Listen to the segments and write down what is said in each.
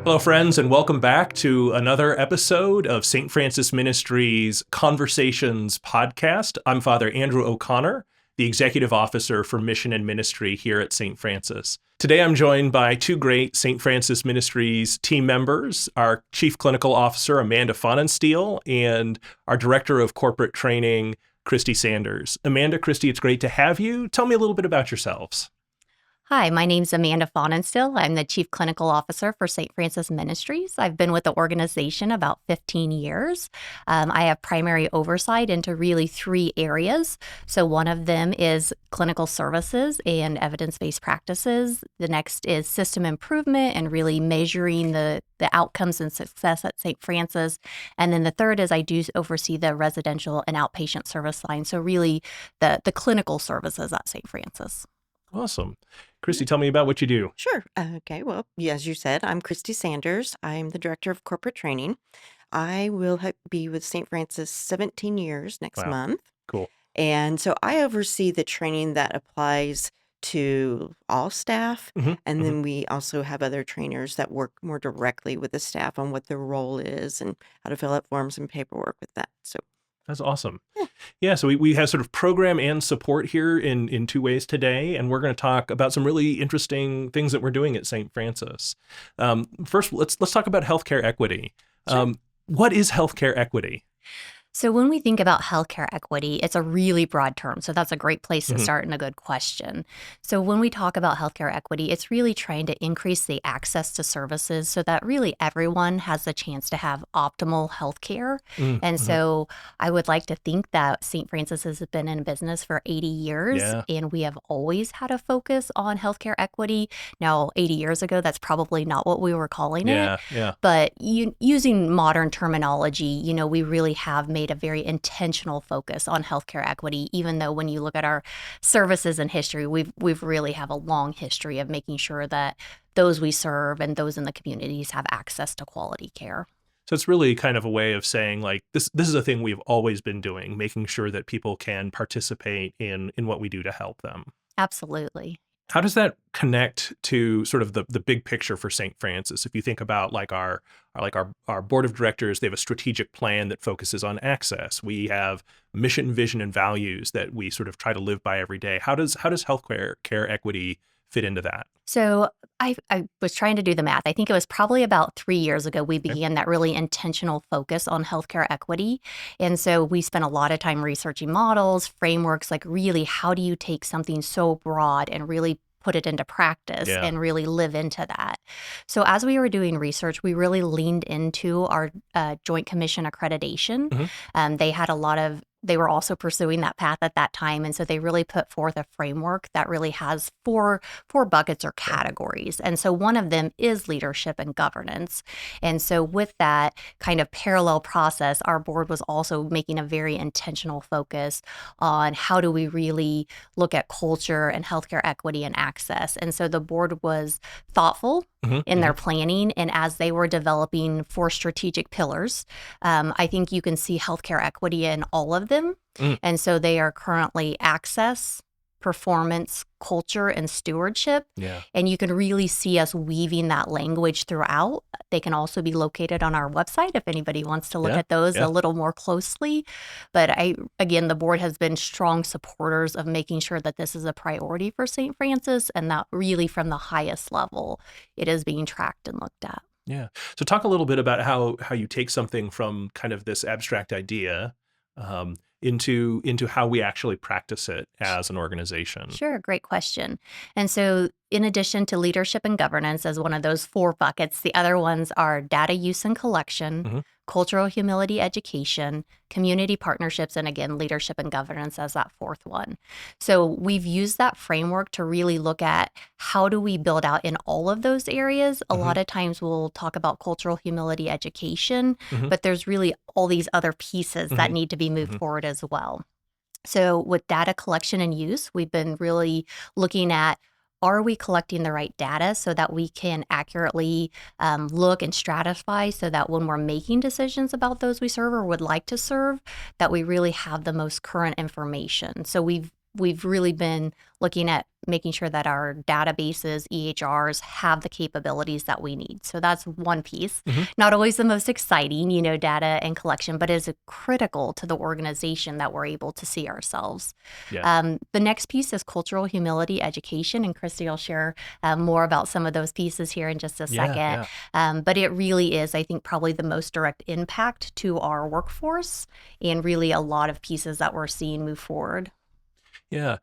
Hello, friends, and welcome back to another episode of St. Francis Ministries Conversations podcast. I'm Father Andrew O'Connor, the Executive Officer for Mission and Ministry here at St. Francis. Today, I'm joined by two great St. Francis Ministries team members, our Chief Clinical Officer, Amanda Fonenstiel, and our Director of Corporate Training, Christy Sanders. Amanda, Christy, it's great to have you. Tell me a little bit about yourselves. Hi, my name's Amanda Fonenstiel. I'm the Chief Clinical Officer for St. Francis Ministries. I've been with the organization about 15 years. I have primary oversight into really three areas. So one of them is clinical services and evidence-based practices. The next is system improvement and really measuring the outcomes and success at St. Francis. And then the third is I do oversee the residential and outpatient service line. So really the clinical services at St. Francis. Awesome. Christy, tell me about what you do. Sure. Okay. Well, as you said, I'm Christy Sanders. I'm the Director of Corporate Training. I will be with St. Francis 17 years next month. Cool. And so I oversee the training that applies to all staff. And then we also have other trainers that work more directly with the staff on what their role is and how to fill out forms and paperwork with that. So that's awesome. Yeah, so we have sort of program and support here in two ways today, and we're going to talk about some really interesting things that we're doing at St. Francis. First, let's talk about healthcare equity. Sure. What is healthcare equity? So when we think about healthcare equity, it's a really broad term. So that's a great place to start and a good question. So when we talk about healthcare equity, it's really trying to increase the access to services so that really everyone has the chance to have optimal healthcare. And so I would like to think that St. Francis has been in business for 80 years and we have always had a focus on healthcare equity. Now, 80 years ago, that's probably not what we were calling it. But using modern terminology, we really have made a very intentional focus on healthcare equity, even though when you look at our services and history, we've really have a long history of making sure that those we serve and those in the communities have access to quality care. So it's really kind of a way of saying, like, this is a thing we've always been doing, making sure that people can participate in what we do to help them. Absolutely. How does that connect to sort of the big picture for St. Francis? If you think about like our board of directors, they have a strategic plan that focuses on access. We have mission, vision, and values that we sort of try to live by every day. How does healthcare equity fit into that? So I was trying to do the math. I think it was probably about 3 years ago we began that really intentional focus on healthcare equity. And so we spent a lot of time researching models, frameworks, like really how do you take something so broad and really put it into practice and really live into that. So as we were doing research, we really leaned into our Joint Commission accreditation. They were also pursuing that path at that time. And so they really put forth a framework that really has four buckets or categories. And so one of them is leadership and governance. And so with that kind of parallel process, our board was also making a very intentional focus on how do we really look at culture and healthcare equity and access. And so the board was thoughtful in their planning. And as they were developing 4 strategic pillars, I think you can see healthcare equity in all of them. And so they are currently access, performance, culture, and stewardship. And you can really see us weaving that language throughout. They can also be located on our website if anybody wants to look at those a little more closely. But again, the board has been strong supporters of making sure that this is a priority for St. Francis and that really from the highest level, it is being tracked and looked at. Yeah. So talk a little bit about how you take something from kind of this abstract idea into how we actually practice it as an organization. Sure, great question. And so in addition to leadership and governance as one of those 4 buckets, the other ones are data use and collection, cultural humility education, community partnerships, and again, leadership and governance as that 4th one. So we've used that framework to really look at how do we build out in all of those areas. A lot of times we'll talk about cultural humility education, but there's really all these other pieces that need to be moved forward as well. So with data collection and use, we've been really looking at are we collecting the right data so that we can accurately look and stratify so that when we're making decisions about those we serve or would like to serve, that we really have the most current information. So we've we've really been looking at making sure that our databases, EHRs, have the capabilities that we need. So that's one piece. Not always the most exciting, data and collection, but is critical to the organization that we're able to see ourselves. Yeah. The next piece is cultural humility education, and Christy will share more about some of those pieces here in just a second. But it really is, I think, probably the most direct impact to our workforce and really a lot of pieces that we're seeing move forward. Yeah.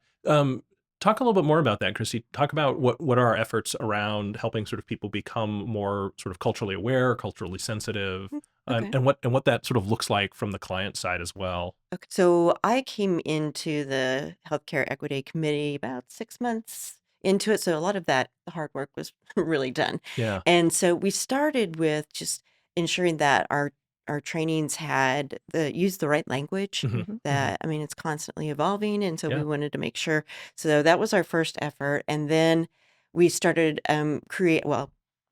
Talk a little bit more about that, Christy. Talk about what are our efforts around helping sort of people become more sort of culturally aware, culturally sensitive, Okay. and what that sort of looks like from the client side as well. Okay. So I came into the Healthcare Equity Committee about 6 months into it. So a lot of that hard work was really done. Yeah. And so we started with just ensuring that our trainings had used the right language. That, I mean, it's constantly evolving, and so we Yeah. wanted to make sure. So that was our first effort, and then we started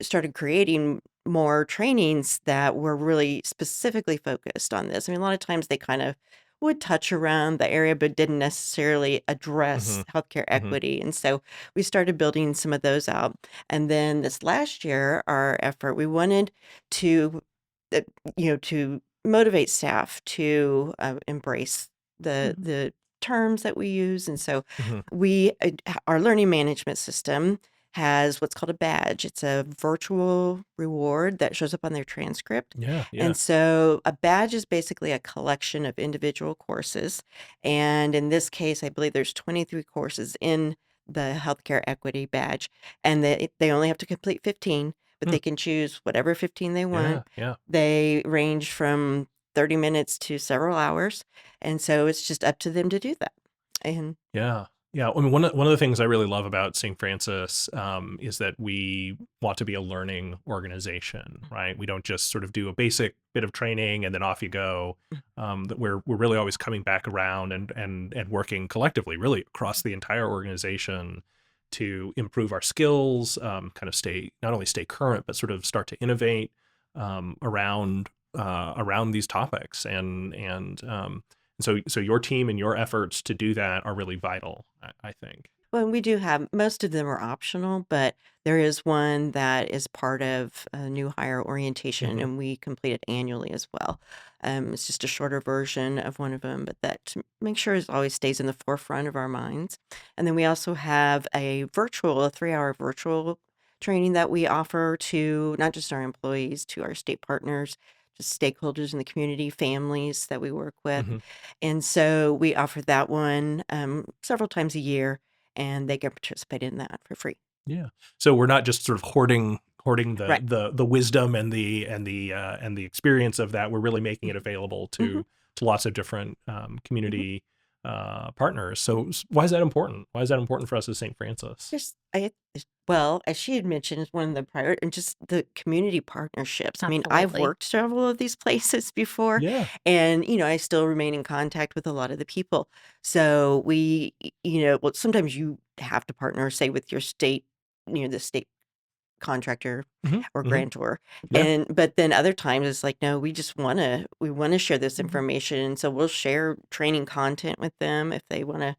started creating more trainings that were really specifically focused on this. I mean, a lot of times they kind of would touch around the area, but didn't necessarily address hmm healthcare hmm equity. And so we started building some of those out. And then this last year, our effort, we wanted to, uh, to motivate staff to embrace the terms that we use. And so hmm our learning management system has what's called a badge. It's a virtual reward that shows up on their transcript. Yeah. And Yeah. so a badge is basically a collection of individual courses. And in this case, I believe there's 23 courses in the healthcare equity badge, and they only have to complete 15, but Hmm. they can choose whatever 15 they want. Yeah. Yeah. They range from 30 minutes to several hours. And so it's just up to them to do that. And Yeah. Yeah. I mean, one of the things I really love about St. Francis is that we want to be a learning organization, right? We don't just sort of do a basic bit of training and then off you go. That we're really always coming back around and working collectively, really across the entire organization to improve our skills, kind of not only stay current, but sort of start to innovate around these topics and so your team and your efforts to do that are really vital, I think. well, we do have most of them are optional, but there is one that is part of a new hire orientation, hmm and we complete it annually as well. It's just a shorter version of one of them, but that to make sure it always stays in the forefront of our minds. And then we also have a 3-hour virtual training that we offer to not just our employees, to our state partners, just stakeholders in the community, families that we work with. hmm And so we offer that one several times a year, and they can participate in that for free. Yeah. So we're not just sort of hoarding the Right. the wisdom and the experience of that. We're really making it available Hmm. to lots of different Hmm. community partners. So why is that important? Why is that important for us as St. Francis? Just, well, as she had mentioned, is one of the prior and just the community partnerships. I mean, I've Absolutely. worked several of these places before, Yeah. and I still remain in contact with a lot of the people. So well, sometimes you have to partner, say, with your state, the state contractor hmm or hmm grantor. Yeah. And but then other times it's like, no, we want to share this Mhm. information. And so we'll share training content with them if they want to,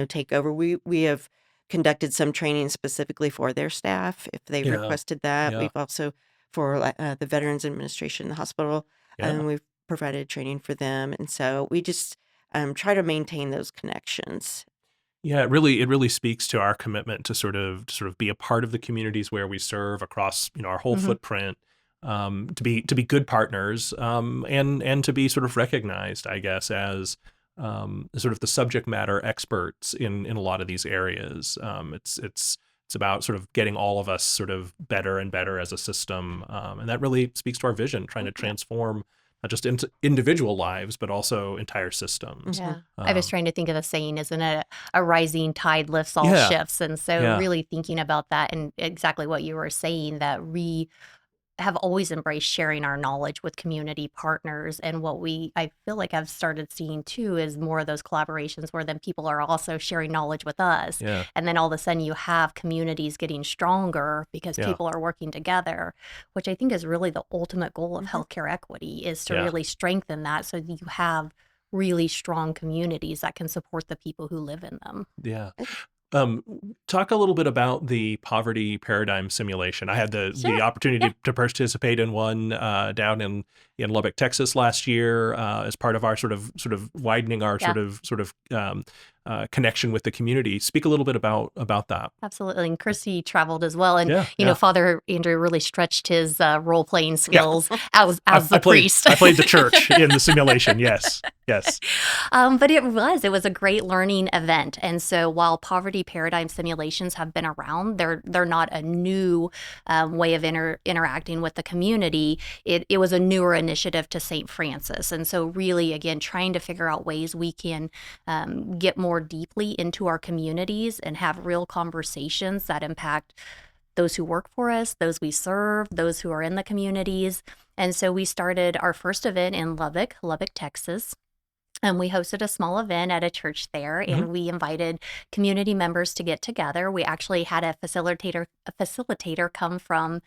take over. We have conducted some training specifically for their staff if they've Yeah. requested that. Yeah. We've also for the Veterans Administration, the hospital, Yeah. we've provided training for them. And so we just try to maintain those connections. Yeah, it really speaks to our commitment to sort of be a part of the communities where we serve across our whole Mhm. footprint, to be good partners, and to be sort of recognized, I guess, as sort of the subject matter experts in a lot of these areas. It's about sort of getting all of us sort of better and better as a system, and that really speaks to our vision, trying to Yeah. transform not just into individual lives but also entire systems. Hmm. Yeah. I was Um, trying to think of the saying, isn't it? A rising tide lifts all yeah, ships. And so, yeah. really thinking about that and exactly what you were saying, that we have always embraced sharing our knowledge with community partners. And what I feel like I've started seeing too is more of those collaborations where then people are also sharing knowledge with us. Yeah, And then all of a sudden you have communities getting stronger because yeah, people are working together, which I think is really the ultimate goal of Hmm. healthcare equity, is to yeah, really strengthen that so that you have really strong communities that can support the people who live in them. Yeah. Um, Talk a little bit about the poverty paradigm simulation. I had the Sure. Yeah. opportunity to participate in one down in Lubbock, Texas last year as part of our sort of widening our Yeah. connection with the community. Speak a little bit about that. Absolutely. And Chrissy traveled as well. And, Yeah, yeah, Father Andrew really stretched his role playing yeah. skills as I the played priest. I played the church in the simulation. Yes, yes. But it was a great learning event. And so while poverty paradigm simulations have been around, they're not a new way of interacting with the community. It was a newer initiative to St. Francis. And so really, again, trying to figure out ways we can get more deeply into our communities and have real conversations that impact those who work for us, those we serve, those who are in the communities. And so we started our first event in Lubbock, Texas. And we hosted a small event at a church there, Mhm. and we invited community members to get together. We actually had a facilitator come from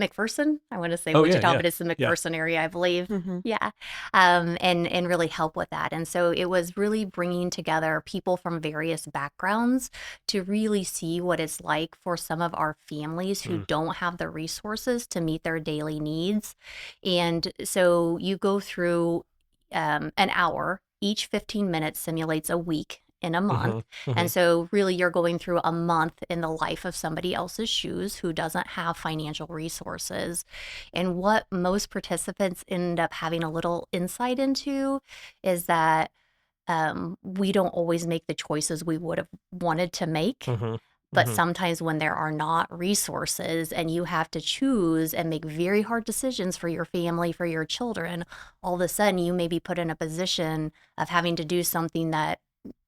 McPherson. I want to say Oh yeah, Wichita, yeah, but it's the yeah. McPherson area, I believe. Hmm. Yeah, and really help with that. And so it was really bringing together people from various backgrounds to really see what it's like for some of our families who Mm. don't have the resources to meet their daily needs. And so you go through an hour. Each 15 minutes simulates a week in a month. Mhm, And mhm. so, really, you're going through a month in the life of somebody else's shoes who doesn't have financial resources. And what most participants end up having a little insight into is that we don't always make the choices we would have wanted to make. Mhm, But mhm. sometimes when there are not resources and you have to choose and make very hard decisions for your family, for your children, all of a sudden you may be put in a position of having to do something that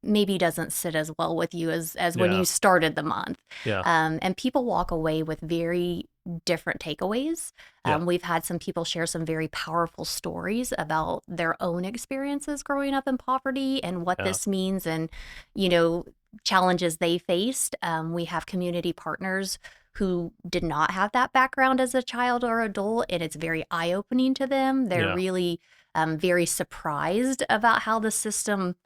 maybe doesn't sit as well with you as when Yeah, you started the month. yeah, And people walk away with very different takeaways. yeah, We've had some people share some very powerful stories about their own experiences growing up in poverty and what yeah. this means and, you know, challenges they faced. We have community partners who did not have that background as a child or adult, and it's very eye-opening to them. They're Yeah, really very surprised about how the system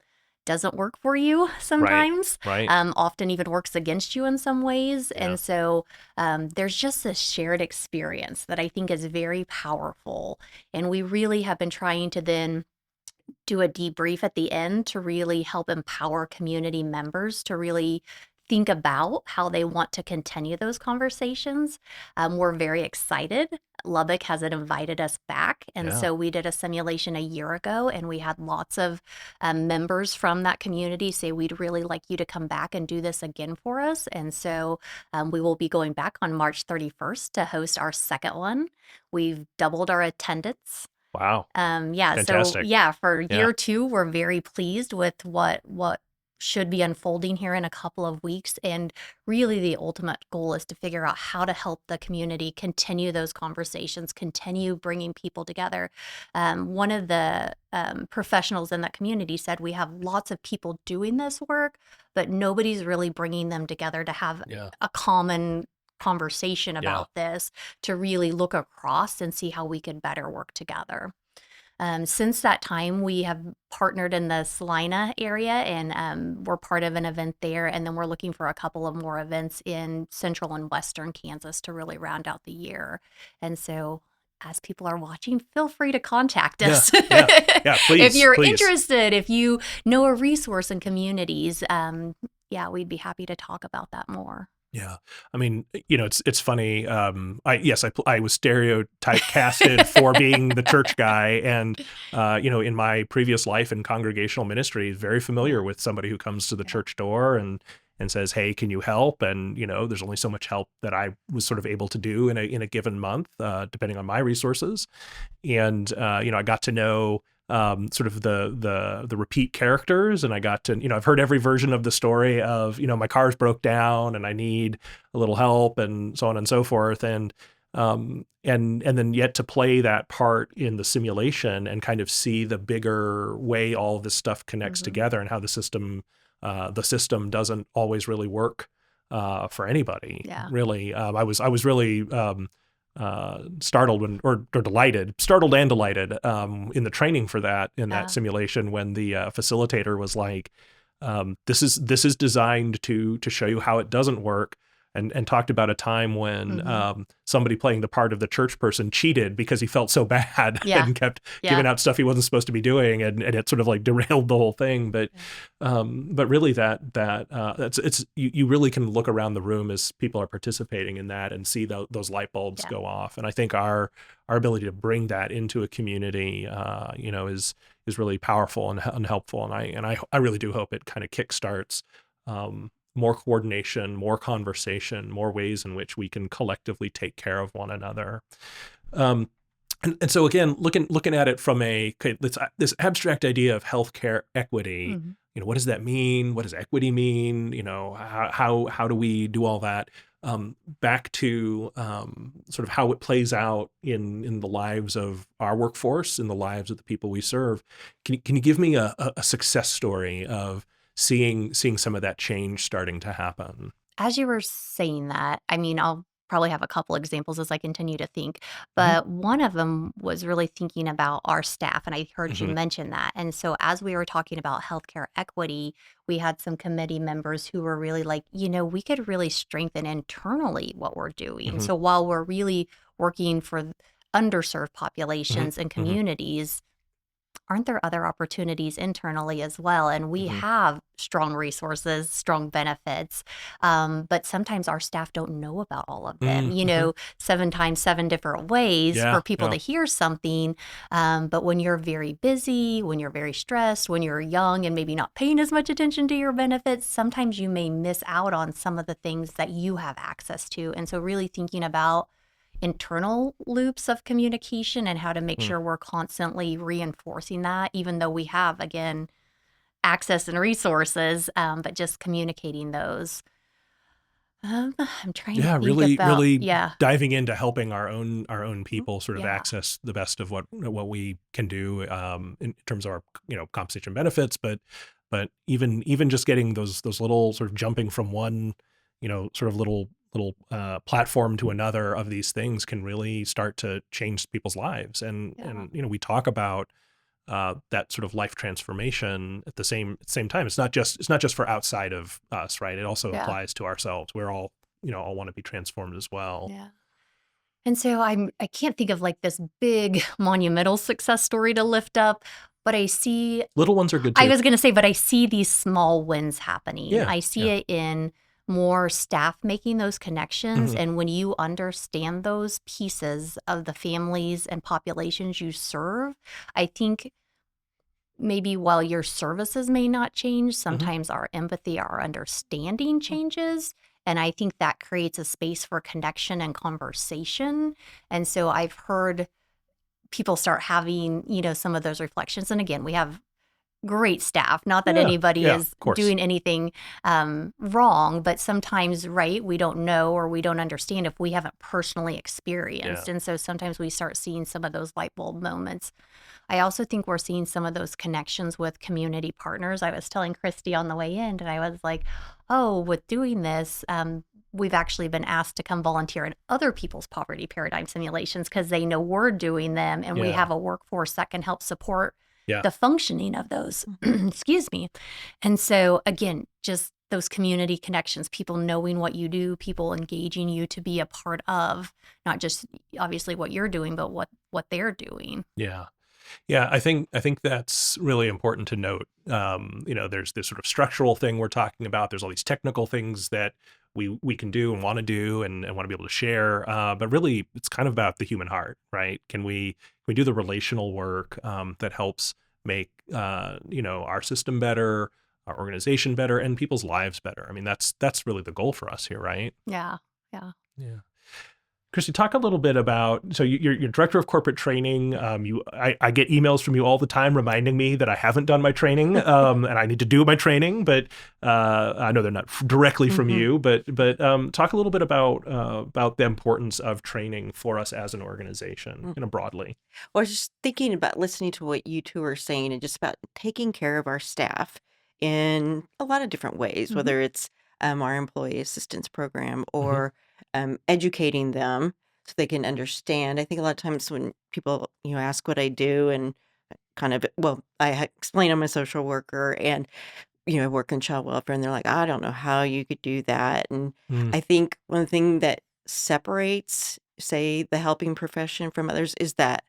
doesn't work for you right, sometimes, right. often even works against you in some ways. Yeah, And so there's just this shared experience that I think is very powerful. And we really have been trying to then do a debrief at the end to really help empower community members to really think about how they want to continue those conversations. We're very excited. Lubbock has invited us back. And yeah, so we did a simulation a year ago, and we had lots of members from that community say, we'd really like you to come back and do this again for us. And so we will be going back on March 31st to host our second one. We've doubled our attendance. wow, Yeah, so fantastic. yeah, for Yeah, year two, we're very pleased with what should be unfolding here in a couple of weeks. And really the ultimate goal is to figure out how to help the community continue those conversations, continue bringing people together. One of the professionals in that community said we have lots of people doing this work, but nobody's really bringing them together to have yeah, a common conversation yeah. about this, to really look across and see how we could better work together. Since that time, we have partnered in the Salina area, and we're part of an event there. And then we're looking for a couple of more events in central and western Kansas to really round out the year. And so, as people are watching, feel free to contact Yeah, us. yeah, yeah. If Please, you're please. interested, if you know a resource in communities, yeah, we'd be happy to talk about that more. Yeah. I mean, it's funny. I was stereotype casted for being the church guy. And, in my previous life in congregational ministry, very familiar Yeah, with somebody who comes to the yeah, church door and says, hey, can you help? And, there's only so much help that I was sort of able to do in a given month, depending on my resources. And, I got to know sort of the repeat characters, and I got to, I've heard every version of the story of, my car's broke down and I need a little help and so on and so forth. And then yet to play that part in the simulation and kind of see the bigger way all of this stuff connects hmm together and how the system doesn't always really work for anybody. yeah, Really, I was really startled or delighted, startled and delighted in the training for that in that Yeah. simulation when the facilitator was like, "This is designed to show you how it doesn't work." And talked about a time when somebody playing the part of the church person cheated because he felt so bad Yeah. and kept Yeah. giving out stuff he wasn't supposed to be doing, and it sort of like derailed the whole thing. But really it's you really can look around the room as people are participating in that and see those light bulbs Yeah. go off. And I think our ability to bring that into a community, is really powerful and helpful. And I really do hope it kind of kickstarts more coordination, more conversation, more ways in which we can collectively take care of one another. And so again, looking at it from this abstract idea of healthcare equity, Mhm. what does that mean? What does equity mean? How do we do all that? Back to sort of how it plays out in the lives of our workforce, in the lives of the people we serve. Can you give me a success story of seeing some of that change starting to happen? As you were saying that, I mean, I'll probably have a couple examples as I continue to think, Hmm. but one of them was really thinking about our staff, and I heard you Hmm. mention that. And so as we were talking about healthcare equity, we had some committee members who were really like, we could really strengthen internally what we're doing. Hmm. So while we're really working for underserved Hmm. populations and Hmm. communities, aren't there other opportunities internally as well? And we Hmm. have strong resources, strong benefits, but sometimes our staff don't know about all of them. Hmm. 7 times 7 different ways Yeah, for people yeah. to hear something. But when you're very busy, when you're very stressed, when you're young and maybe not paying as much attention to your benefits, sometimes you may miss out on some of the things that you have access to. And so really thinking about internal loops of communication and how to make Mm. sure we're constantly reinforcing that, even though we have, again, access and resources, but just communicating those. I'm trying to Yeah, think really, about, really yeah, diving into helping our own mm, people sort of yeah, access the best of what we can do in terms of our compensation benefits, but even just getting those little sort of jumping from one sort of little platform to another of these things can really start to change people's lives. And yeah, we talk about that sort of life transformation at the same time. It's not just for outside of us, right? It also yeah, applies to ourselves. We're all all want to be transformed as well. yeah. And so I can't think of like this big monumental success story to lift up, but Little ones are good I too. was gonna say, but I see these small wins happening. Yeah, I see yeah. it in more staff making those connections, Hmm. and when you understand those pieces of the families and populations you serve, I think maybe while your services may not change, Hmm. sometimes our empathy, our understanding changes, and I think that creates a space for connection and conversation. And so I've heard people start having, some of those reflections, and again, we have great staff. Not that Yeah, anybody yeah, is of course. doing anything wrong, but sometimes, right, we don't know or we don't understand if we haven't personally Yeah. experienced. And so sometimes we start seeing some of those light bulb moments. I also think we're seeing some of those connections with community partners. I was telling Christy on the way in, and I was like, oh, with doing this, we've actually been asked to come volunteer in other people's poverty paradigm simulations because they know we're doing them and we Yeah. have a workforce that can help support Yeah. the functioning of those. Mhm. Excuse me. And so, again, just those community connections, people knowing what you do, people engaging you to be a part of not just obviously what you're doing, but what they're doing. Yeah. Yeah, I think that's really important to note. There's this sort of structural thing we're talking about. There's all these technical things that we can do and want to do and want to be able to share. But really, it's kind of about the human heart, right? Can we do the relational work that helps make our system better, our organization better, and people's lives better? I mean, that's really the goal for us here, right? Yeah. Yeah. Yeah. Christy, talk a little bit about, so you're director of corporate training. I get emails from you all the time reminding me that I haven't done my training, and I need to do my training, but I know they're not directly from Mhm. you, but talk a little bit about the importance of training for us as an organization, Mm. broadly. Well, I was just thinking about listening to what you two are saying and just about taking care of our staff in a lot of different ways, Mhm. whether it's our employee assistance program Hmm. or educating them so they can understand. I think a lot of times when people, ask what I do and explain I'm a social worker and, I work in child welfare, and they're like, I don't know how you could do that. And Mm, I think one thing that separates, say, the helping profession from others is that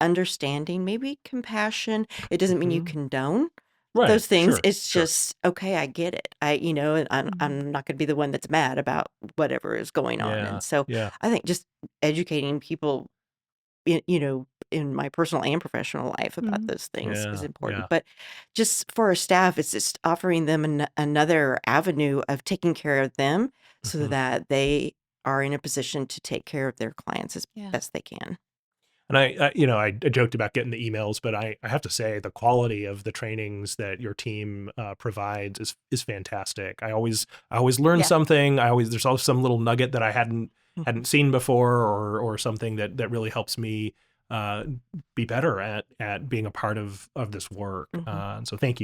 understanding, maybe compassion. It doesn't mean you mhm. condone Right. those things. Sure. It's Sure. just, okay, I get it. And Mhm. I'm not going to be the one that's mad about whatever is going on. Yeah. And so Yeah. I think just educating people in my personal and professional life about Mhm. those things is Yeah. important. Yeah. But just for our staff, it's just offering them another avenue of taking care of them so Mhm. that they are in a position to take care of their clients as Yeah. best they can. And I joked about getting the emails, but I have to say the quality of the trainings that your team provides is fantastic. I always learn Yeah. something. There's always some little nugget that I hadn't Mhm. hadn't seen before, or something that really helps me uh, be better at being a part of this work. Mhm. And so Yeah, thank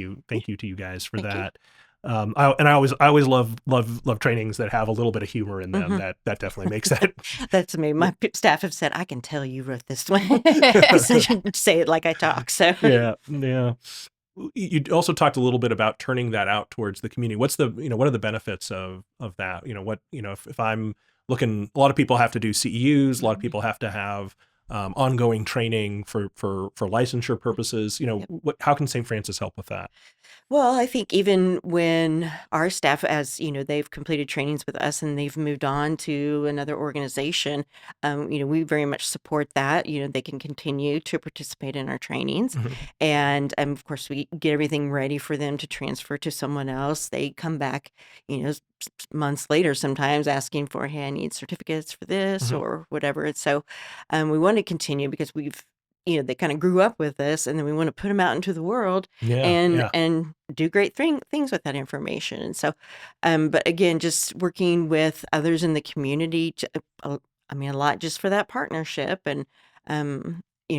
you to you guys for thank you. that. I always love trainings that have a little bit of humor in them. Mhm. That definitely makes that. That's me. My staff have said, I can tell you wrote this one because you say it like I talk. So, Yeah, yeah. You also talked a little bit about turning that out towards the community. What are the benefits of that? If I'm looking, a lot of people have to do CEUs, a lot of Mhm. people have to have ongoing training for licensure purposes. How can St. Francis help with that? well, I think even when our staff, as they've completed trainings with us and they've moved on to another organization, we very much support that. They can continue to participate in our trainings. Mhm, And of course, we get everything ready for them to transfer to someone else. They come back, months later, sometimes asking for, hey, I need certificates for this mhm. or whatever. And so we want to continue because they kind of grew up with us, and then we want to put them out into the world Yeah, and yeah. do great things with that information. And so, but again, just working with others in the community, a lot just for that partnership and,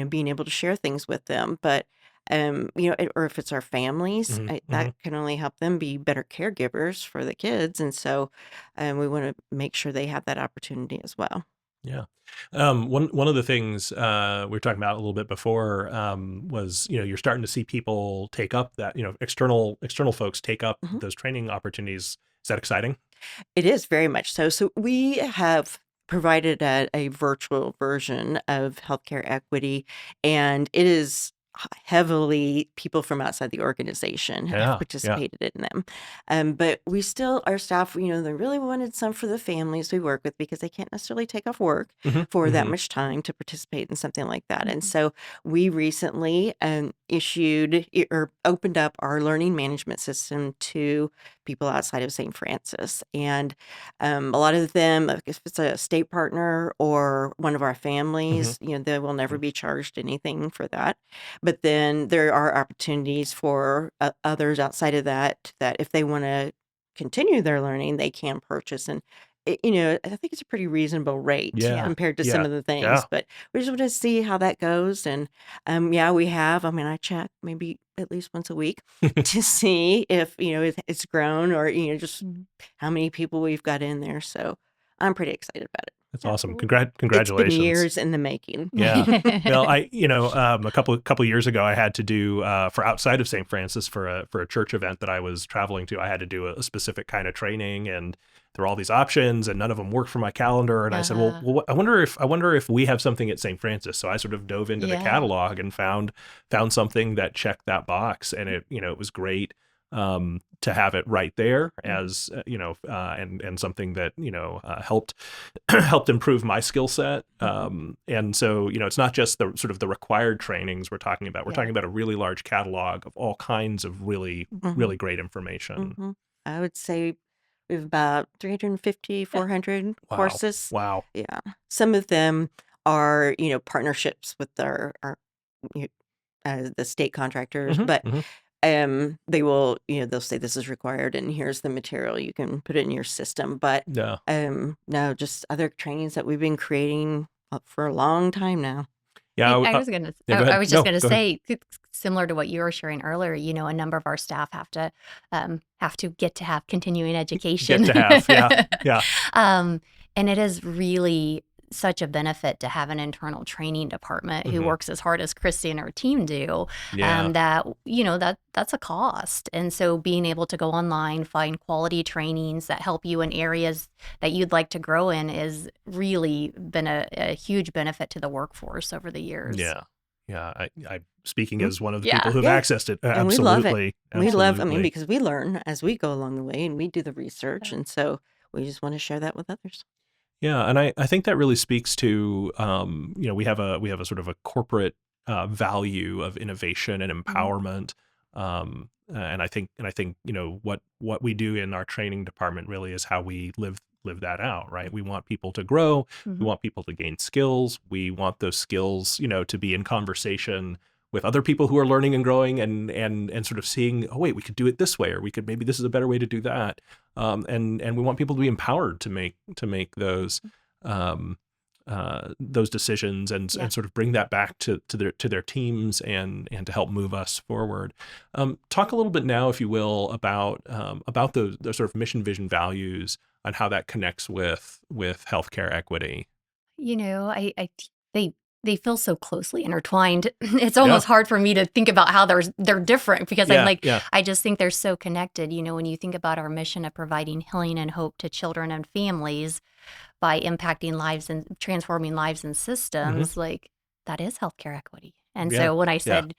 being able to share things with them. But, or if it's our families, Mhm, that mhm. can only help them be better caregivers for the kids. And so, we want to make sure they have that opportunity as well. Yeah. One of the things we were talking about a little bit before was you're starting to see people take up that external folks take up Mhm. those training opportunities. Is that exciting? It is very much so. So we have provided a virtual version of healthcare equity, and it is heavily people from outside the organization have Yeah, yeah. participated in them. But we still, our staff, they really wanted some for the families we work with because they can't necessarily take off work Hmm, for that hmm. much time to participate in something like that. And Mhm. so we recently or opened up our learning management system to people outside of St. Francis. And a lot of them, if it's a state partner or one of our Hmm, families, they will never hmm. be charged anything for that. But then there are opportunities for others outside of that if they want to continue their learning, they can purchase. And, I think it's a pretty reasonable rate Yeah, Yeah. compared to some yeah, of the things. yeah. But we just want to see how that goes. And yeah, we have. I mean, I check maybe at least once a week to see if it's grown or just Mhm. how many people we've got in there. So I'm pretty excited about it. That's awesome. Absolutely. It's been Congratulations. years in the making. Yeah. Well, a couple years ago, I had to do for outside of St. Francis for a church event that I was traveling to. I had to do a specific kind of training, and there were all these options, and none of them worked for my calendar. And I said, Uh, I wonder if we have something at St. Francis. So I sort of dove into the yeah. catalog and found something that checked that box, and it was great to have it right there Mhm. as and something that helped helped improve my skill set. Mhm. And so, it's not just the sort of the required trainings we're talking about. We're Yeah. talking about a really large catalog of all kinds of really, Hmm. really great information. Hmm. I would say we have about 350, Yeah. 400 Wow. courses. Wow. Yeah. Some of them are, partnerships with our you the state contractors, Hmm, but hmm. they will, they'll say this is required and here's the material. You can put it in your system. But Yeah. no, just other trainings that we've been creating for a long time now. Yeah. And I was gonna Yeah. I Go I ahead. was just No, gonna go ahead. say, similar to what you were sharing earlier, a number of our staff have to get to have continuing Get education. to have. Yeah. Yeah. Um, and it is really such a benefit to have an internal training department who Mhm. works as hard as Christy and her team do. Yeah. That that's a cost, and so being able to go online, find quality trainings that help you in areas that you'd like to grow in is really been a huge benefit to the workforce over the years. Yeah. Yeah. I speaking Mm, as one of the people Yeah. who've yeah, accessed it, and we love it. absolutely. We love, I mean, Absolutely. because we learn as we go along the way and we do the research. And so we just want to share that with others. Yeah, and I think that really speaks to we have a sort of a corporate value of innovation and Mhm. empowerment, and I think what we do in our training department really is how we live that out, right? We want people to grow, we Mhm. want people to gain skills, we want those skills to be in conversation with other people who are learning and growing and sort of seeing, oh wait, we could do it this way, or we could maybe this is a better way to do that, and we want people to be empowered to make um, those decisions and Yeah. sort of bring that back to their teams and to help move us forward. Talk a little bit now, if you will, about the sort of mission, vision, values, and how that connects with healthcare equity. They feel so closely intertwined. It's Yeah, almost hard for me to think about how they're different because I'm yeah, like, yeah. I just think they're so connected. When you think about our mission of providing healing and hope to children and families by impacting lives and transforming lives and Hmm. systems, like that is healthcare equity. And Yeah, so when I yeah, said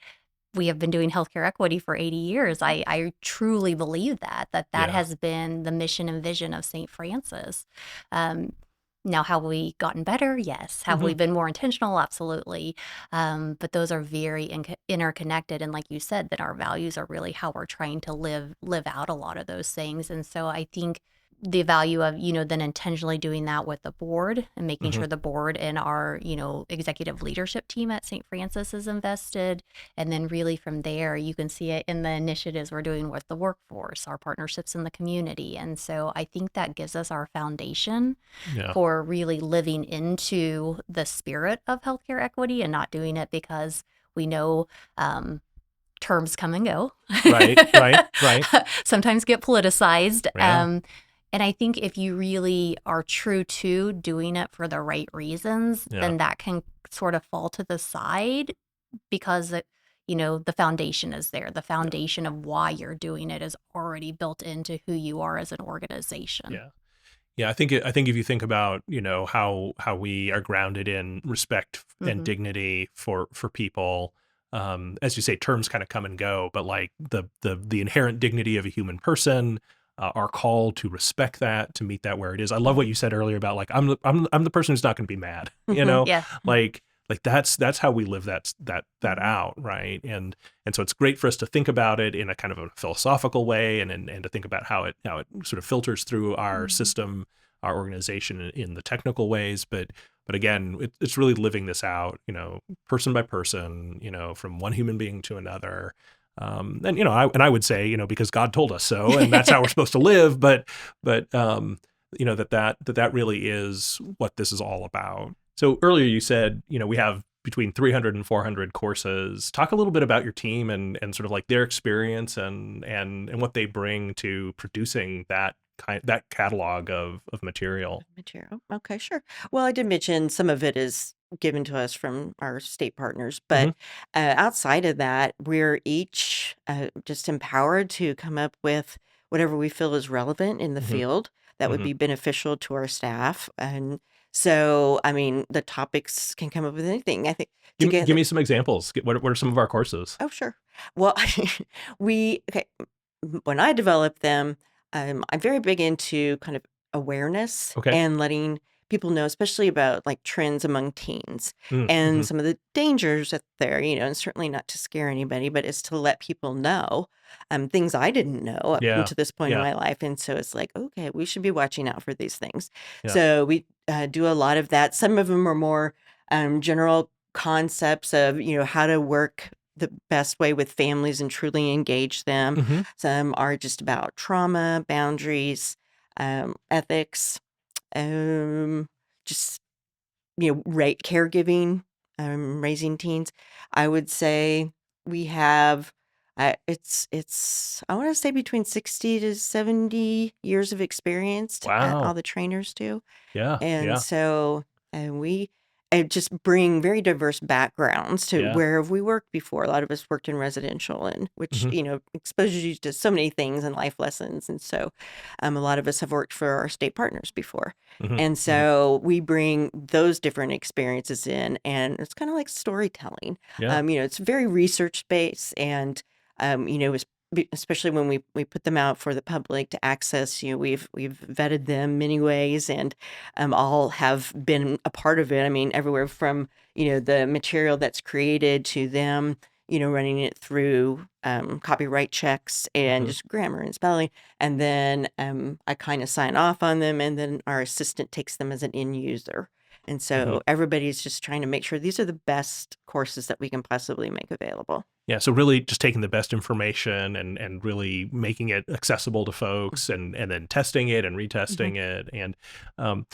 we have been doing healthcare equity for 80 years, I truly believe that yeah. has been the mission and vision of St. Francis. Um, now, have we gotten better? Yes. Have Hmm. we been more intentional? Absolutely. But those are very interconnected, and like you said, that our values are really how we're trying to live out a lot of those things. And so I think the value of then intentionally doing that with the board and making Hmm. sure the board and our executive leadership team at St. Francis is invested, and then really from there you can see it in the initiatives we're doing with the workforce, our partnerships in the community. And so I think that gives us our foundation Yeah. for really living into the spirit of healthcare equity and not doing it because we know terms come and go. Right, right, right. Sometimes get politicized. Yeah, And I think if you really are true to doing it for the right reasons, yeah, then that can sort of fall to the side because the foundation is there. The yeah, foundation of why you're doing it is already built into who you are as an organization. yeah. Yeah, I think if you think about, how we are grounded in respect and Hmm. dignity for people, as you say, terms kind of come and go, but like the inherent dignity of a human person, our call to respect that, to meet that where it is. I love what you said earlier about like I'm the person who's not going to be mad, Yeah. like that's how we live that Mhm. out, right? And so it's great for us to think about it in a kind of a philosophical way, and to think about how it sort of filters through our Mhm. system, our organization in the technical ways. But again, it's really living this out, person by person, from one human being to another. And I would say, because God told us so, and that's how we're supposed to live. But that really is what this is all about. So earlier you said, we have between 300 and 400 courses. Talk a little bit about your team and sort of like their experience and what they bring to producing that catalog of material. Material. Okay, sure. Well, I did mention some of it is given to us from our state partners, Hmm. but outside of that, we're each just empowered to come up with whatever we feel is relevant in the Hmm. field that would Hmm. be beneficial to our staff. And so, I mean, the topics can come up with anything. I think Give together. me some examples. What are some of our courses? Oh, sure. Well, okay. When I develop them, I'm very big into kind of awareness Okay. and letting people know, especially about like trends among teens and Mm-hmm. some of the dangers that there, and certainly not to scare anybody, but it's to let people know things I didn't know up Yeah. until this point in Yeah. my life. And so it's like, okay, we should be watching out for these things. Yeah. So we do a lot of that. Some of them are more general concepts of, how to work the best way with families and truly engage them. Hmm. Some are just about trauma, boundaries, ethics, um, just rate caregiving, raising teens. I would say we have. It's I want to say between 60 to 70 years of experience at all Wow. the trainers do. Yeah. And Yeah. so and we just bring very diverse backgrounds to Yeah. where we worked before. A lot of us worked in residential, and which Mhm. exposes you to so many things and life lessons. And so, a lot of us have worked for our state partners before, Mhm. and Mhm. so we bring those different experiences in, and it's kind of like storytelling. Yeah. It's very research based, and especially when we put them out for the public to access. We've vetted them many ways, and all have been a part of it. I mean, everywhere from the material that's created to them running it through copyright checks and Mhm. just grammar and spelling, and then I kind of sign off on them, and then our assistant takes them as an end user. And Mhm. so everybody's just trying to make sure these are the best courses that we can possibly make available. Yeah, so really just taking the best information and really making it accessible to folks, and then testing it and Mhm. retesting it, and um,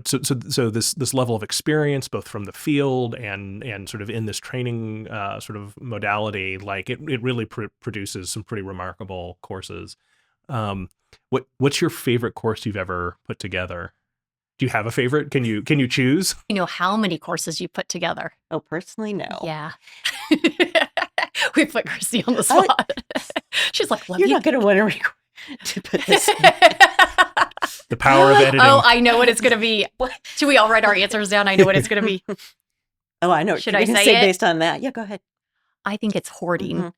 so this level of experience both from the field and sort of in this training sort of modality, like it really produces some pretty remarkable courses. What's your favorite course you've ever put together? Do you have a favorite? Can you choose? You know how many courses you put together? Oh, personally, no. Yeah. We put Christy on the Uh, spot. She's like, let You're me not going to want to put this in. The power of editing. Oh, I know what it's going to be. Should we all write our answers down? I know what it's going to be. Oh, I know what Should you're I going to say say it? based on that. Yeah, go ahead. I think it's hoarding. Mhm.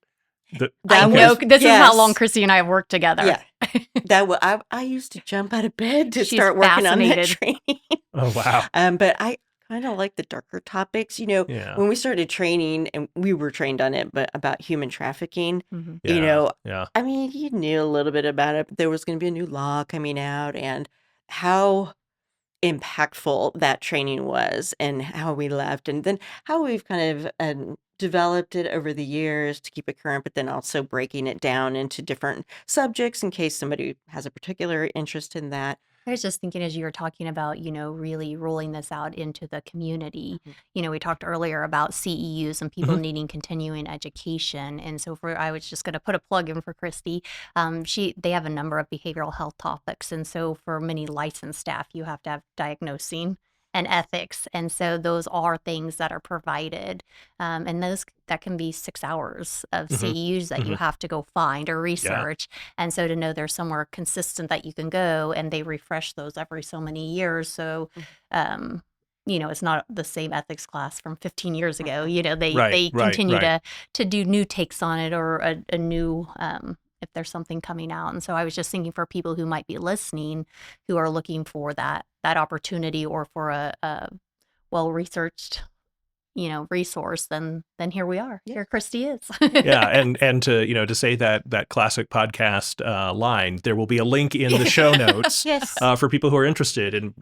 The- I That know was- this is how long yes. Christy and I have worked together. Yeah. I used to jump out of bed to She's start working on that fascinated. training. Oh wow. But I kind of like the darker topics. Yeah. When we started training, and we were trained on it, but about human trafficking, Mhm. Yeah. Yeah. I mean, you knew a little bit about it, but there was going to be a new law coming out, and how impactful that training was, and how we left, and then how we've kind of developed it over the years to keep it current, but then also breaking it down into different subjects in case somebody has a particular interest in that. I was just thinking as you were talking about, really rolling this out into the community. Mhm. We talked earlier about CEUs and people Mhm. needing continuing education. And so I was just going to put a plug in for Christy. They have a number of behavioral health topics. And so for many licensed staff, you have to have diagnosing and ethics. And so those are things that are provided. And that can be 6 hours of Mhm. CEUs that you Mhm. have to go find or research. And so to know there's somewhere consistent that you can go, and they refresh those every so many years. So, um, it's not the same ethics class from 15 years ago. They Right. continue Right. to do new takes on it, or a new if there's something coming out. And so I was just thinking for people who might be listening, who are looking for that opportunity, or for a well researched resource, then here we are. Yeah. Here Christy is. Yeah, and to say that classic podcast line, there will be a link in the show notes Yes. for people who are interested in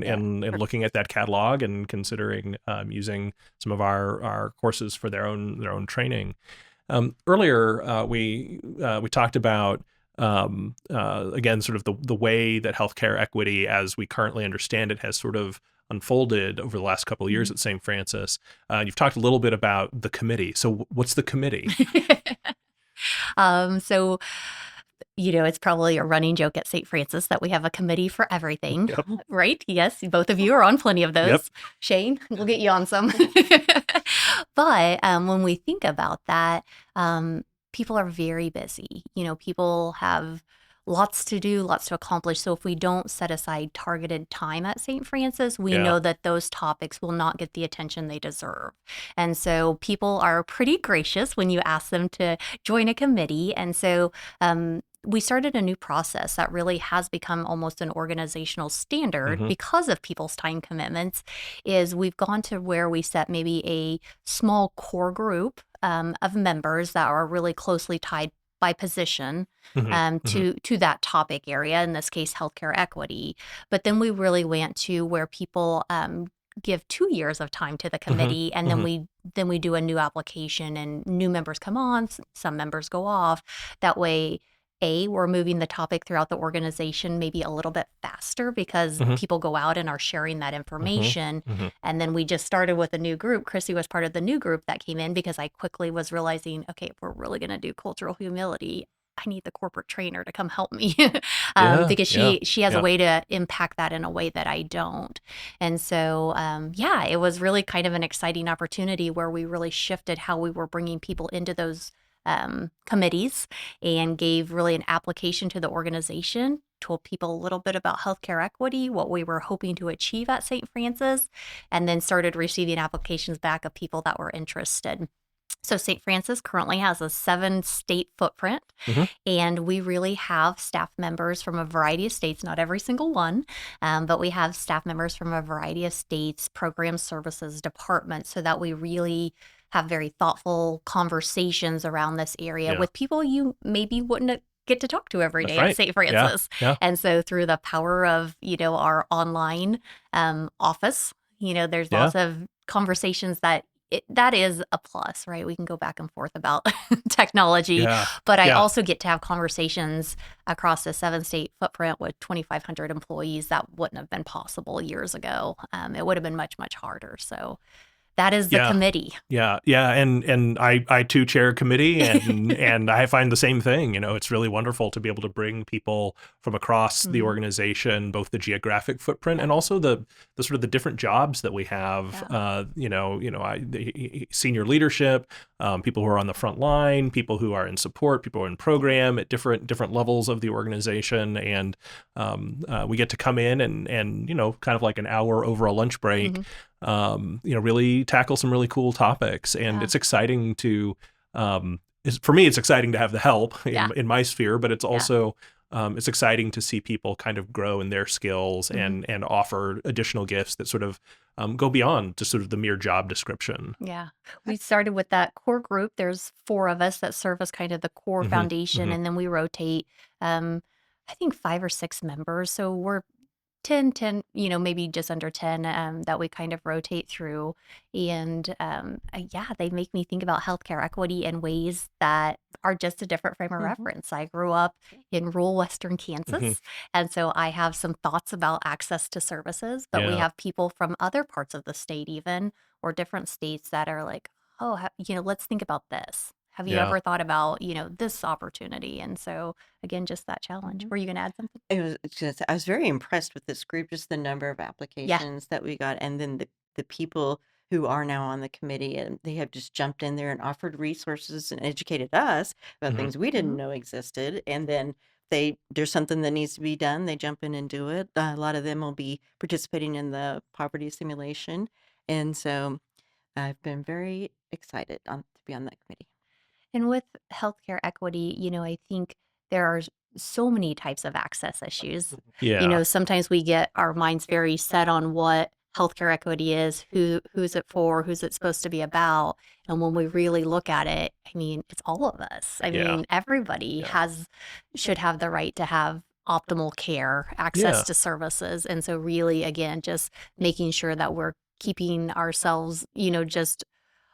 Yeah. looking at that catalog and considering using some of our courses for their own training. Earlier, we talked about again sort of the way that healthcare equity, as we currently understand it, has sort of unfolded over the last couple of years at St. Francis. You've talked a little bit about the committee. So what's the committee? So, it's probably a running joke at St. Francis that we have a committee for everything, Yep. right? Yes, both of you are on plenty of those. Yep. Shane, we'll get you on some. But when we think about that, people are very busy. People have lots to do, lots to accomplish. So if we don't set aside targeted time at St. Francis, we Yeah. know that those topics will not get the attention they deserve. And so people are pretty gracious when you ask them to join a committee. And so we started a new process that really has become almost an organizational standard Mhm. because of people's time commitments. Is we've gone to where we set maybe a small core group of members that are really closely tied by position Mhm. to that topic area, in this case, healthcare equity. But then we really went to where people give 2 years of time to the committee, and then we do a new application, and new members come on, some members go off. That way, we're moving the topic throughout the organization maybe a little bit faster because Mhm. people go out and are sharing that information. Mhm. And then we just started with a new group. Chrissy was part of the new group that came in because I quickly was realizing, okay, if we're really going to do cultural humility, I need the corporate trainer to come help me Yeah, because yeah, she has a yeah, way to impact that in a way that I don't. And so, yeah, it was really kind of an exciting opportunity where we really shifted how we were bringing people into those committees and gave really an application to the organization, told people a little bit about healthcare equity, what we were hoping to achieve at St. Francis, and then started receiving applications back of people that were interested. So St. Francis currently has a 7-state footprint, hmm and we really have staff members from a variety of states, not every single one, but we have staff members from a variety of states, program services, departments, so that we really have very thoughtful conversations around this area yeah. with people you maybe wouldn't get to talk to every That's day at right. St. Yeah, Francis. yeah, And so through the power of, our online office, there's yeah, lots of conversations that is a plus, right? We can go back and forth about technology, yeah, but I yeah. also get to have conversations across a 7-state footprint with 2,500 employees that wouldn't have been possible years ago. It would have been much, much harder. So that is the Yeah. committee. Yeah, yeah, and I too chair a committee, and I find the same thing. It's really wonderful to be able to bring people from across the Mhm. organization, both the geographic footprint Yeah, and also the sort of the different jobs that we have. yeah. The senior leadership, people who are on the front line, people who are in support, people who are in program at different levels of the organization, and we get to come in and kind of like an hour over a lunch break, Mhm. really tackle some really cool topics. And Yeah, it's exciting to, for me, it's exciting to have the help yeah, in my sphere, but it's yeah. also, it's exciting to see people kind of grow in their skills Mhm. and offer additional gifts that sort of go beyond just sort of the mere job description. Yeah. We started with that core group. There's 4 of us that serve as kind of the core hmm foundation, hmm and then we rotate, um, I think 5 or 6 members. So we're 10, maybe just under 10, that we kind of rotate through. And yeah, they make me think about healthcare equity in ways that are just a different frame of Hmm. reference. I grew up in rural Western hmm Kansas. And so I have some thoughts about access to services, but we Yeah. have people from other parts of the state, even, or different states that are like, oh, let's think about this. Have you Yeah. ever thought about, this opportunity? And so, again, just that challenge. Hmm. Were you going to add something? I was very impressed with this group, just the number of Yeah. applications that we got, and then the people who are now on the committee, and they have just jumped in there and offered resources and educated us about hmm things we Hmm. didn't know existed. And then there's something that needs to be done, they jump in and do it. A lot of them will be participating in the poverty simulation, and so I've been very excited to be on that committee. And with healthcare equity, I think there are so many types of access issues. Yeah. Sometimes we get our minds very set on what healthcare equity is, who's it for, who's it supposed to be about. And when we really look at it, I mean, it's all of us. I Yeah. mean, everybody Yeah. should have the right to have optimal care, access Yeah. to services. And so really, again, just making sure that we're keeping ourselves, just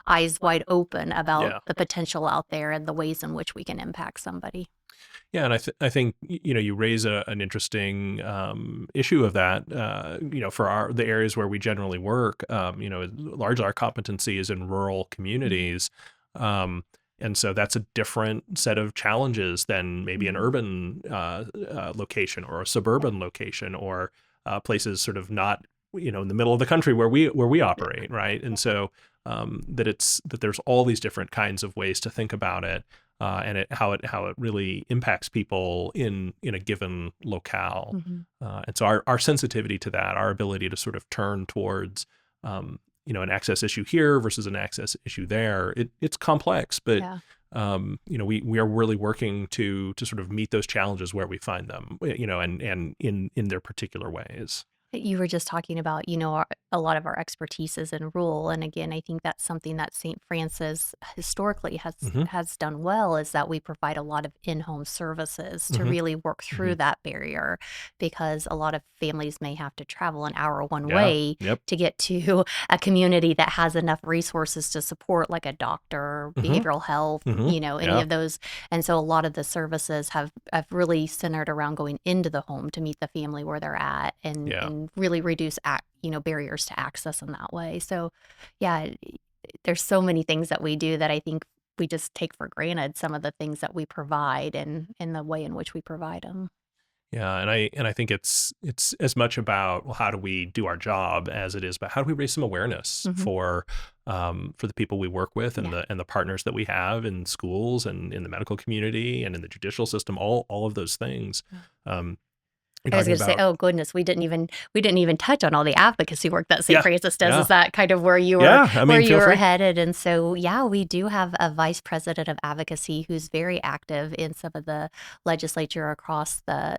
eyes wide open about Yeah. the potential out there and the ways in which we can impact somebody. Yeah, and I think you raise an interesting issue of that. For the areas where we generally work, largely our competency is in rural Mhm. communities, and so that's a different set of challenges than maybe an Mhm. urban location or a suburban location or places sort of not in the middle of the country where we Yeah. operate, right? And so that there's all these different kinds of ways to think about it, and how it really impacts people in a given locale. Mhm. And so our sensitivity to that, our ability to sort of turn towards an access issue here versus an access issue there, it's complex, but Yeah. we are really working to sort of meet those challenges where we find them, and in their particular ways. You were just talking about, a lot of our expertise is in rural, and again, I think that's something that St. Francis historically has hmm has done well, is that we provide a lot of in-home services to hmm really work hmm through that barrier, because a lot of families may have to travel an hour one Yeah. way Yep. to get to a community that has enough resources to support, like a doctor, hmm behavioral health, hmm any Yeah. of those. And so a lot of the services have really centered around going into the home to meet the family where they're at, and Yeah. really reduce barriers to access in that way. So yeah, there's so many things that we do that I think we just take for granted some of the things that we provide and in the way in which we provide them. Yeah, and I think it's as much about, well, how do we do our job as it is about how do we raise some awareness Hmm. for the people we work with and Yeah. the partners that we have in schools and in the medical community and in the judicial system, all of those things. Um, you're I was talking going to say, about, oh goodness, we didn't even touch on all the advocacy work that St. yeah, Francis does. yeah, Is that kind of where you were yeah. I where mean, you feel were free. headed? And so, yeah, we do have a vice president of advocacy who's very active in some of the legislature across the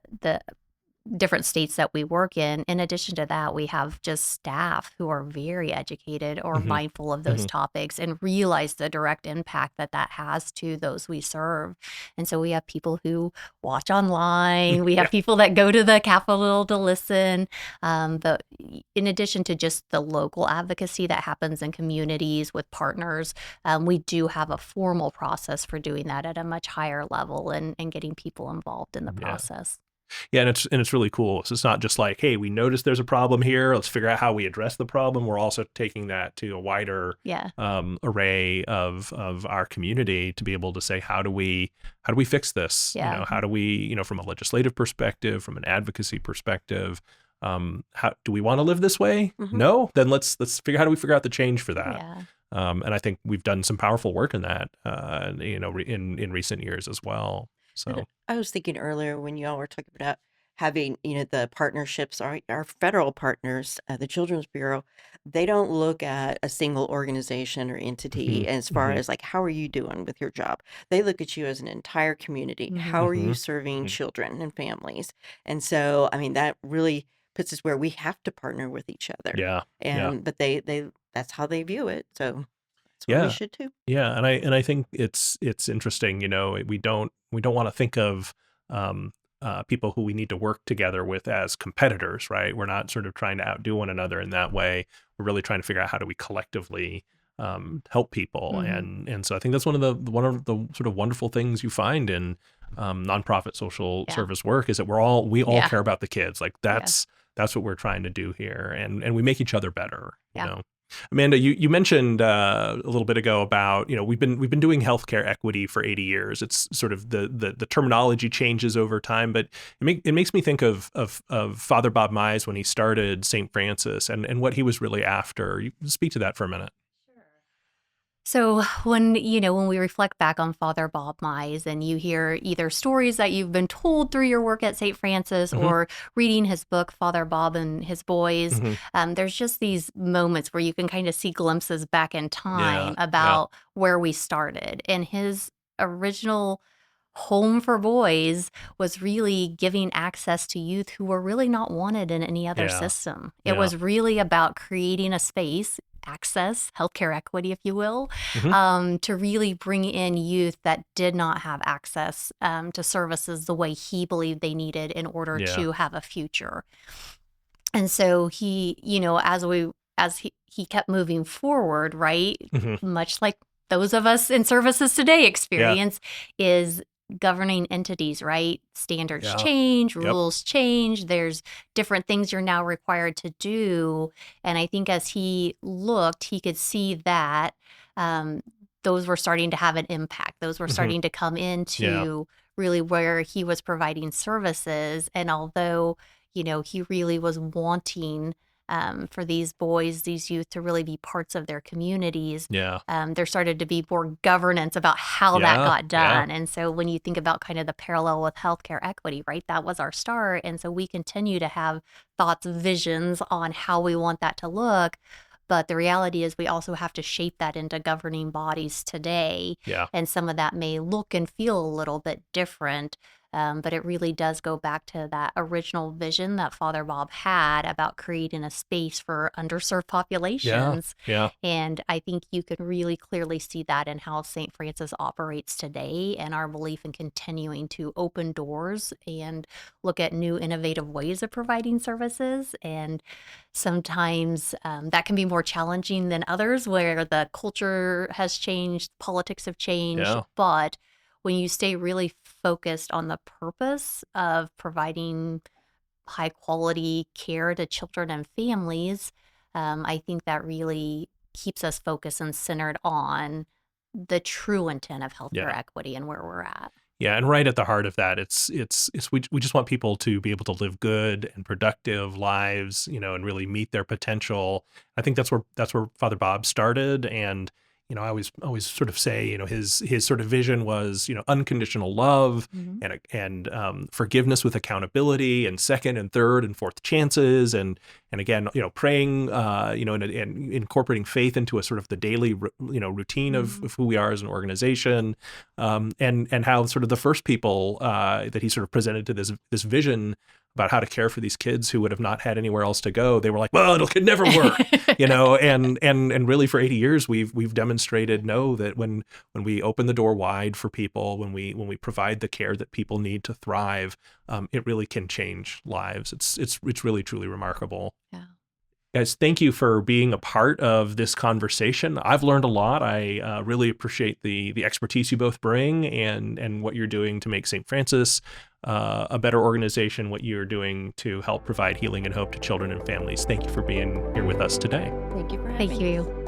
different states that we work in. In addition to that, we have just staff who are very educated or Hmm. mindful of those Hmm. topics and realize the direct impact that that has to those we serve. And so we have people who watch online. We Yeah. have people that go to the Capitol to listen. But in addition to just the local advocacy that happens in communities with partners, we do have a formal process for doing that at a much higher level and getting people involved in the Yeah. process. Yeah, and it's really cool. So it's not just like, hey, we noticed there's a problem here. Let's figure out how we address the problem. We're also taking that to a wider Yeah. array of our community to be able to say, how do we fix this? Yeah. How do we, from a legislative perspective, from an advocacy perspective, how do we want to live this way? Hmm. No, then let's figure how do we figure out the change for that. Yeah. And I think we've done some powerful work in that, in recent years as well. And So I was thinking earlier when y'all were talking about having, the partnerships, our federal partners, the Children's Bureau, they don't look at a single organization or hmm entity as far hmm as like, how are you doing with your job? They look at you as an entire community. Hmm. How are you hmm serving hmm children and families? And so, I mean, that really puts us where we have to partner with each other. yeah, yeah. And, but they, that's how they view it. So that's what we Yeah. should too. Yeah, and I think it's interesting, we don't want to think of people who we need to work together with as competitors, right? We're not sort of trying to outdo one another in that way. We're really trying to figure out how do we collectively help people, Hmm. and so I think that's one of the sort of wonderful things you find in nonprofit social Yeah. service work is that we all Yeah. care about the kids. Like Yeah. that's what we're trying to do here, and we make each other better, you Yeah. know. Amanda, you mentioned a little bit ago about, we've been doing healthcare equity for 80 years. It's sort of the terminology changes over time, but it makes me think of Father Bob Mize when he started St. Francis and what he was really after. You speak to that for a minute. So when we reflect back on Father Bob Mize and you hear either stories that you've been told through your work at St. Francis Hmm. or reading his book, Father Bob and His Boys, Hmm. there's just these moments where you can kind of see glimpses back in Yeah, time yeah, about where we started. And his original home for boys was really giving access to youth who were really not wanted in any other yeah, system. It yeah. was really about creating a space, access, healthcare equity, if you will, Hmm. to really bring in youth that did not have access to services the way he believed they needed in order Yeah. to have a future. And so he, as he kept moving forward, right, Hmm. much like those of us in services today Yeah. experience, is governing entities, right? Standards Yeah. change, Yep. rules change. There's different things you're now required to do. And I think as he looked, he could see that um, those were starting to have an impact. Those were Hmm. starting to come Yeah. into really where he was providing services. And although he really was wanting for these boys, these youth to really be parts of their communities. Yeah. There started to be more governance about how that Yeah. got Yeah. done. And so when you think about kind of the parallel with healthcare equity, right, that was our start. And so we continue to have thoughts, visions on how we want that to look. But the reality is we also have to shape that into governing bodies today. Yeah. And some of that may look and feel a little bit different. But it really does go back to that original vision that Father Bob had about creating a space for underserved Yeah. populations. Yeah. And I think you can really clearly see that in how St. Francis operates today and our belief in continuing to open doors and look at new innovative ways of providing services. And sometimes that can be more challenging than others where the culture has changed, politics have changed, Yeah. but when you stay really focused on the purpose of providing high quality care to children and families, I think that really keeps us focused and centered on the true intent of healthcare Yeah. equity and where we're at. Yeah, and right at the heart of that, it's we just want people to be able to live good and productive lives, and really meet their potential. I think that's where Father Bob started, and I always sort of say, his sort of vision was, unconditional love Mhm. and forgiveness with accountability, and second and third and fourth chances, and again, praying, and incorporating faith into a sort of the daily, routine of who we are as an organization, and how sort of the first people that he sort of presented to this vision about how to care for these kids who would have not had anywhere else to go, they were like, well, it could never work, and really for 80 years we've demonstrated that when we open the door wide for people, when we provide the care that people need to thrive, it really can change lives. It's really truly remarkable. Yeah. Guys, thank you for being a part of this conversation. I've learned a lot. I really appreciate the expertise you both bring and what you're doing to make St. Francis a better organization, what you're doing to help provide healing and hope to children and families. Thank you for being here with us today. Thank you for having Thank me. you.